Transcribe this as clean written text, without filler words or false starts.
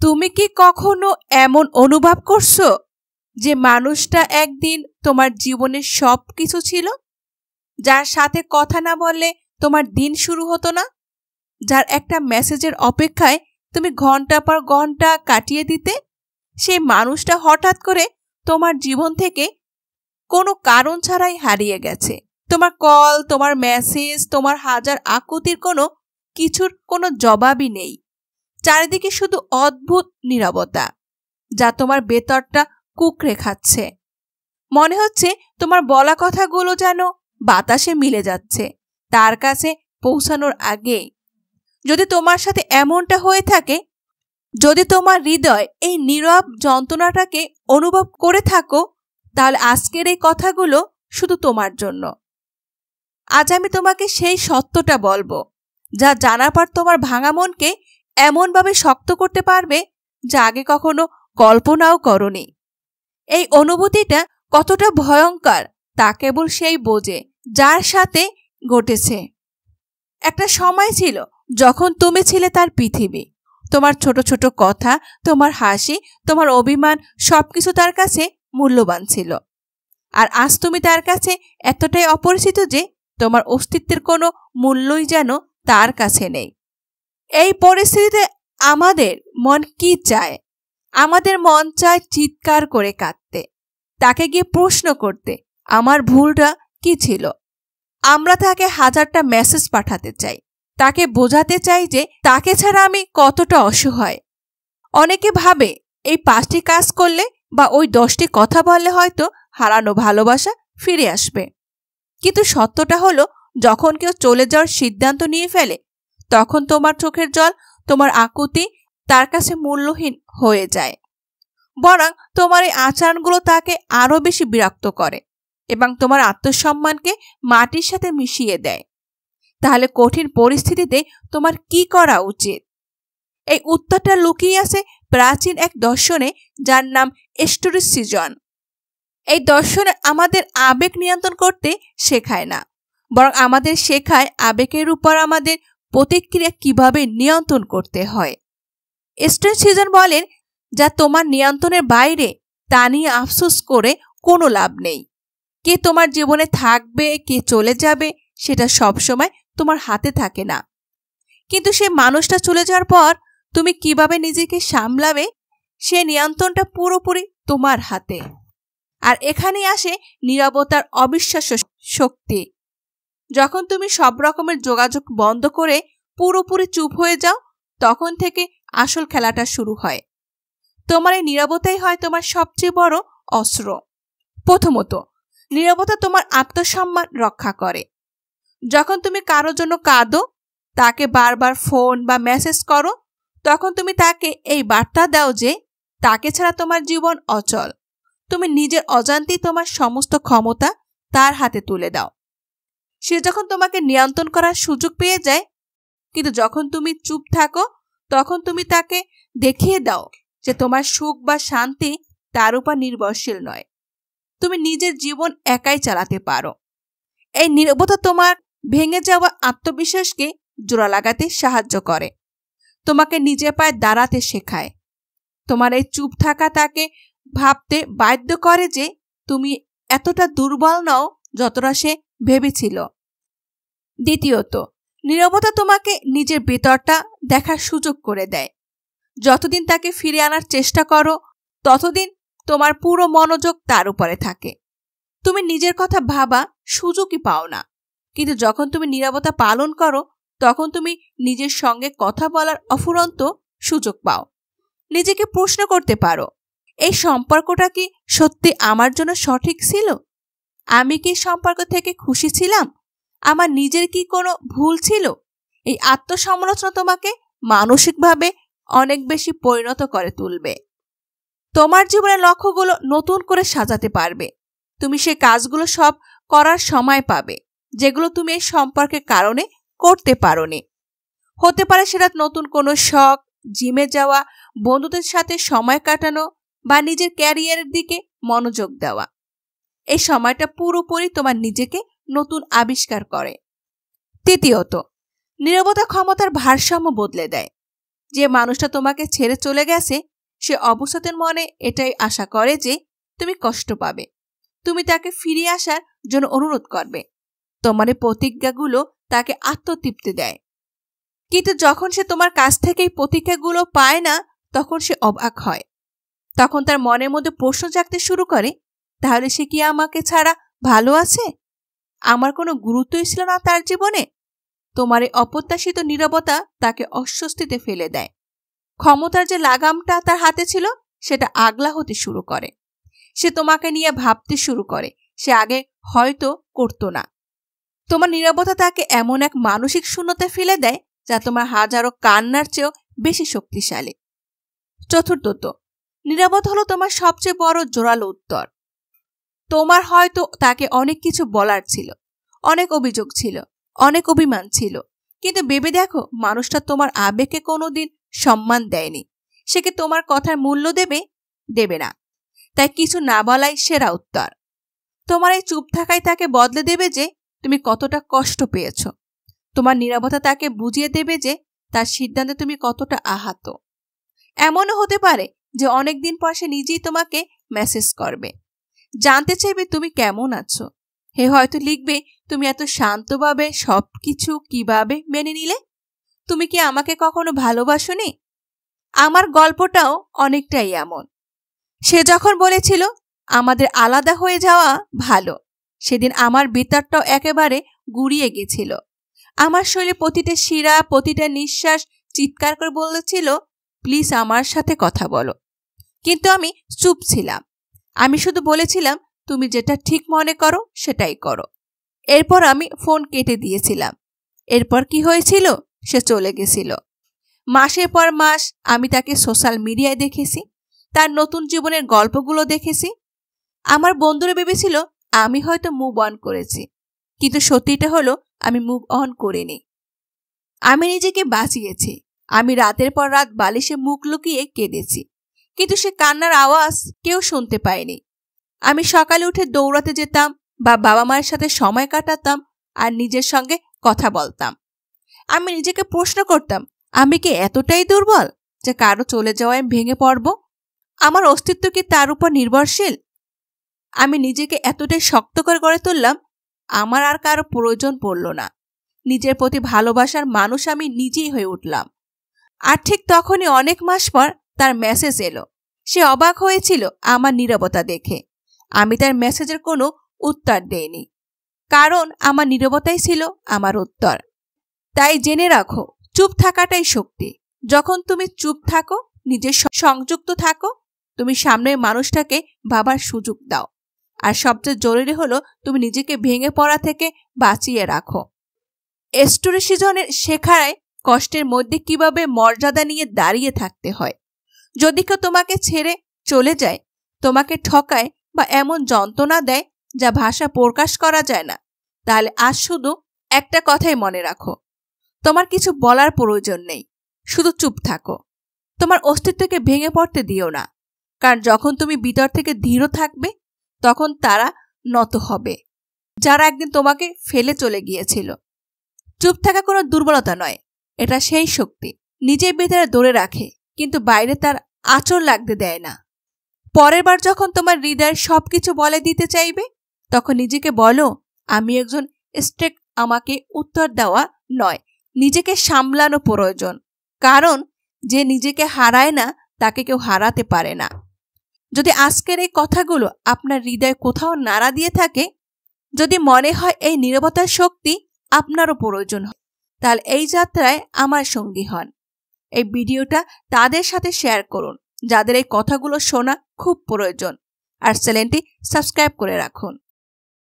তুমি কি কখনো এমন অনুভব করছো যে মানুষটা একদিন তোমার জীবনের সবকিছু ছিল, যার সাথে কথা না বললে তোমার দিন শুরু হতো না, যার একটা মেসেজের অপেক্ষায় তুমি ঘন্টা পর ঘন্টা কাটিয়ে দিতে? সেই মানুষটা হঠাৎ করে তোমার জীবন থেকে কোনো কারণ ছাড়াই হারিয়ে গেছে। তোমার কল, তোমার মেসেজ, তোমার হাজার আকুতির কিছুর কোনো জবাবই নেই। চারিদিকে শুধু অদ্ভুত নীরবতা, যা তোমার ভেতরটা কুঁকড়ে খাচ্ছে। মনে হচ্ছে তোমার বলা কথাগুলো যেন বাতাসে মিলে যাচ্ছে তার কাছে পৌঁছানোর আগে। যদি তোমার সাথে এমনটা হয়ে থাকে, যদি তোমার হৃদয় এই নীরব যন্ত্রণাটাকে অনুভব করে থাকো, তাহলে আজকের এই কথাগুলো শুধু তোমার জন্য। আজ আমি তোমাকে সেই সত্যটা বলবো, যা জানার পর তোমার ভাঙা মনকে এমনভাবে শক্ত করতে পারবে যা আগে কখনো কল্পনাও করনি। এই অনুভূতিটা কতটা ভয়ঙ্কর তা কেবল সেই বোঝে যার সাথে ঘটেছে। একটা সময় ছিল যখন তুমি ছিলে তার পৃথিবী। তোমার ছোট ছোট কথা, তোমার হাসি, তোমার অভিমান সবকিছু তার কাছে মূল্যবান ছিল। আর আজ তুমি তার কাছে এতটাই অপরিচিত যে তোমার অস্তিত্বের কোনো মূল্যই যেন তার কাছে নেই। এই পরিস্থিতিতে আমাদের মন কি চায়? আমাদের মন চায় চিৎকার করে কাঁদতে, তাকে গিয়ে প্রশ্ন করতে আমার ভুলটা কি ছিল। আমরা তাকে হাজারটা মেসেজ পাঠাতে চাই, তাকে বোঝাতে চাই যে তাকে ছাড়া আমি কতটা অসহায়। অনেকে ভাবে এই 5টি কাজ করলে বা ওই 10টি কথা বললে হয়তো হারানো ভালোবাসা ফিরে আসবে। কিন্তু সত্যটা হলো, যখন কেউ চলে যাওয়ার সিদ্ধান্ত নিয়ে ফেলে, তখন তোমার চোখের জল, তোমার আকুতি তার কাছে মূল্যহীন হয়ে যায়। বরং তোমার এই আচরণগুলো তাকে আরো বেশি বিরক্ত করে এবং তোমার আত্মসম্মানকে মাটির সাথে মিশিয়ে দেয়। তাহলে কঠিন পরিস্থিতিতে তোমার কি করা উচিত? এই উত্তরটা লুকিয়ে আছে প্রাচীন এক দর্শনে, যার নাম স্টোইসিজম। এই দর্শনে আমাদের আবেগ নিয়ন্ত্রণ করতে শেখায় না, বরং আমাদের শেখায় আবেগের উপর আমাদের প্রতিক্রিয়া কিভাবে নিয়ন্ত্রণ করতে হয়। স্টোইসিজম বলেন, যা তোমার নিয়ন্ত্রণের বাইরে তা নিয়ে আফসোস করে কোনো লাভ নেই। কে তোমার জীবনে থাকবে, কে চলে যাবে, সেটা সবসময় তোমার হাতে থাকে না। কিন্তু সে মানুষটা চলে যাওয়ার পর তুমি কিভাবে নিজেকে সামলাবে, সে নিয়ন্ত্রণটা পুরোপুরি তোমার হাতে। আর এখানেই আসে নীরবতার অবিশ্বাস্য শক্তি। যখন তুমি সব রকমের যোগাযোগ বন্ধ করে পুরোপুরি চুপ হয়ে যাও, তখন থেকে আসল খেলাটা শুরু হয়। তোমার এই নীরবতাই হয় তোমার সবচেয়ে বড় অস্ত্র। প্রথমত, নীরবতা তোমার আত্মসম্মান রক্ষা করে। যখন তুমি কারোর জন্য কাঁদো, তাকে বারবার ফোন বা মেসেজ করো, তখন তুমি তাকে এই বার্তা দাও যে তাকে ছাড়া তোমার জীবন অচল। তুমি নিজের অজান্তেই তোমার সমস্ত ক্ষমতা তার হাতে তুলে দাও। সে যখন তোমাকে নিয়ন্ত্রণ করার সুযোগ পেয়ে যায়, কিন্তু যখন তুমি চুপ থাকো, তখন তুমি তাকে দেখিয়ে দাও যে তোমার সুখ বা শান্তি তার উপর নির্ভরশীল নয়। তুমি নিজের জীবন একাই চালাতে পারো। এই নীরবতা তোমার ভেঙে যাওয়া আত্মবিশ্বাসকে জোড়া লাগাতে সাহায্য করে, তোমাকে নিজের পায়ে দাঁড়াতে শেখায়। তোমার এই চুপ থাকা তাকে ভাবতে বাধ্য করে যে তুমি এতটা দুর্বল নও যতটা সে ভেবেছিল। দ্বিতীয়ত, নীরবতা তোমাকে নিজের ভেতরটা দেখার সুযোগ করে দেয়। যতদিন তাকে ফিরে আনার চেষ্টা করো, ততদিন তোমার পুরো মনোযোগ তার উপরে থাকে। তুমি নিজের কথা ভাবা সুযোগই পাও না, কিন্তু যখন তুমি নীরবতা পালন করো, তখন তুমি নিজের সঙ্গে কথা বলার অফুরন্ত সুযোগ পাও। নিজেকে প্রশ্ন করতে পারো, এই সম্পর্কটা কি সত্যি আমার জন্য সঠিক ছিল? আমি কি সম্পর্ক থেকে খুশি ছিলাম? আমার নিজের কি কোনো ভুল ছিল? এই আত্মসমালোচনা তোমাকে মানসিকভাবে অনেক বেশি পরিণত করে তুলবে। তোমার জীবনের লক্ষ্যগুলো নতুন করে সাজাতে পারবে। তুমি সেই কাজগুলো সব করার সময় পাবে যেগুলো তুমি এই সম্পর্কের কারণে করতে পারোনি। হতে পারে সেটা নতুন কোনো শখ, জিমে যাওয়া, বন্ধুদের সাথে সময় কাটানো বা নিজের ক্যারিয়ারের দিকে মনোযোগ দেওয়া। এই সময়টা পুরোপুরি তোমার নিজেকে নতুন আবিষ্কার করে। তৃতীয়ত, নীরবতা ক্ষমতার ভারসাম্য বদলে দেয়। যে মানুষটা তোমাকে ছেড়ে চলে গেছে সে অবসাদের মনে এটাই আশা করে যে তুমি কষ্ট পাবে, তুমি তাকে ফিরে আসার জন্য অনুরোধ করবে। তোমার এই প্রতিজ্ঞাগুলো তাকে আত্মতৃপ্তি দেয়। কিন্তু যখন সে তোমার কাছ থেকে এই প্রতিজ্ঞাগুলো পায় না তখন সে অবাক হয়। তখন তার মনের মধ্যে প্রশ্ন জাগতে শুরু করে, তাহলে সে কি আমাকে ছাড়া ভালো আছে? আমার কোনো গুরুত্বই ছিল না তার জীবনে? তোমার এই অপ্রত্যাশিত নীরবতা তাকে অস্বস্তিতে ফেলে দেয়। ক্ষমতার যে লাগামটা তার হাতে ছিল সেটা আগলা হতে শুরু করে। সে তোমাকে নিয়ে ভাবতে শুরু করে, সে আগে হয়তো করতো না। তোমার নীরবতা তাকে এমন এক মানসিক শূন্যতায় ফেলে দেয় যা তোমার হাজারো কান্নার চেয়েও বেশি শক্তিশালী। চতুর্থত, নীরবতা হলো তোমার সবচেয়ে বড় জোরালো উত্তর। তোমার হয়তো তাকে অনেক কিছু বলার ছিল, অনেক অভিযোগ ছিল, অনেক অভিমান ছিল, কিন্তু ভেবে দেখো মানুষটা তোমার আবেগকে কোনোদিন সম্মান দেয়নি। সে কি তোমার কথার মূল্য দেবে না। তাই কিছু না বলাই সেরা উত্তর। তোমার এই চুপ থাকাই তাকে বদলে দেবে যে তুমি কতটা কষ্ট পেয়েছ। তোমার নীরবতা তাকে বুঝিয়ে দেবে যে তার সিদ্ধান্তে তুমি কতটা আহত। এমনও হতে পারে যে অনেকদিন পর সে নিজেই তোমাকে মেসেজ করবে, জানতে চাইবে তুমি কেমন আছো। হে হয়তো লিখবে, তুমি এত শান্তভাবে সবকিছু কিভাবে মেনে নিলে? তুমি কি আমাকে কখনো ভালোবাসোনি? আমার গল্পটাও অনেকটাই এমন। সে যখন বলেছিল আমাদের আলাদা হয়ে যাওয়া ভালো, সেদিন আমার ভিতরটাও একেবারে গুড়িয়ে গেছিল। আমার শরীরে প্রতিটা শিরা, প্রতিটা নিঃশ্বাস চিৎকার করে বলেছিল, প্লিজ আমার সাথে কথা বলো। কিন্তু আমি চুপ ছিলাম। আমি শুধু বলেছিলাম, তুমি যেটা ঠিক মনে করো সেটাই করো। এরপর আমি ফোন কেটে দিয়েছিলাম। এরপর কি হয়েছিল? সে চলে গেছিল। মাসের পর মাস আমি তাকে সোশ্যাল মিডিয়ায় দেখেছি, তার নতুন জীবনের গল্পগুলো দেখেছি। আমার বন্ধুরা ভেবেছিল আমি হয়তো মুভ অন করেছি, কিন্তু সত্যিটা হলো আমি মুভ অন করিনি। আমি নিজেকে বাঁচিয়েছি। আমি রাতের পর রাত বালিশে মুখ লুকিয়ে কেঁদেছি, কিন্তু সে কান্নার আওয়াজ কেউ শুনতে পায়নি। আমি সকালে উঠে দৌড়াতে যেতাম বা বাবা মায়ের সাথে সময় কাটাতাম আর নিজের সঙ্গে কথা বলতাম। আমি নিজেকে প্রশ্ন করতাম, আমি কি এতটাই দুর্বল যে কারো চলে যাওয়ায় ভেঙে পড়ব? আমার অস্তিত্ব কি তার উপর নির্ভরশীল? আমি নিজেকে এতটাই শক্ত করে গড়ে তুললাম, আমার আর কারো প্রয়োজন পড়ল না। নিজের প্রতি ভালোবাসার মানুষ আমি নিজেই হয়ে উঠলাম। আর ঠিক তখনই অনেক মাস পর তার মেসেজ এলো। সে অবাক হয়েছিল আমার নীরবতা দেখে। আমি তার মেসেজের কোনো উত্তর দেইনি, কারণ আমার নীরবতাই ছিল আমার উত্তর। তাই জেনে রাখো, চুপ থাকাটাই শক্তি। যখন তুমি চুপ থাকো, নিজের সংযুক্ত থাকো, তুমি সামনের মানুষটাকে ভাবার সুযোগ দাও। আর সবচেয়ে জরুরি হলো তুমি নিজেকে ভেঙে পড়া থেকে বাঁচিয়ে রাখো। স্টোরি সিজনের শেখায় কষ্টের মধ্যে কিভাবে মর্যাদা নিয়ে দাঁড়িয়ে থাকতে হয়। যদি কেউ তোমাকে ছেড়ে চলে যায়, তোমাকে ঠকায় বা এমন যন্ত্রণা দেয় যা ভাষা প্রকাশ করা যায় না, তাহলে আজ শুধু একটা কথাই মনে রাখো, তোমার কিছু বলার প্রয়োজন নেই। শুধু চুপ থাকো। তোমার অস্তিত্বকে ভেঙে পড়তে দিও না, কারণ যখন তুমি ভিতর থেকে দৃঢ় থাকবে তখন তারা নত হবে, যারা একদিন তোমাকে ফেলে চলে গিয়েছিল। চুপ থাকা কোনো দুর্বলতা নয়, এটা সেই শক্তি নিজের ভিতরে ধরে রাখে কিন্তু বাইরে তার আঁচড় লাগতে দেয় না। পরের বার যখন তোমার হৃদয়ের সবকিছু বলে দিতে চাইবে, তখন নিজেকে বলো, আমি একজন স্ট্রেক, আমাকে উত্তর দেওয়া নয়, নিজেকে সামলানো প্রয়োজন। কারণ যে নিজেকে হারায় না তাকে কেউ হারাতে পারে না। যদি আজকের এই কথাগুলো আপনার হৃদয়ে কোথাও নাড়া দিয়ে থাকে, যদি মনে হয় এই নীরবতার শক্তি আপনারও প্রয়োজন হয়, তাহলে এই যাত্রায় আমার সঙ্গী হন। এই ভিডিওটা তাদের সাথে শেয়ার করুন যাদের এই কথাগুলো শোনা খুব প্রয়োজন, আর চ্যানেলটি সাবস্ক্রাইব করে রাখুন।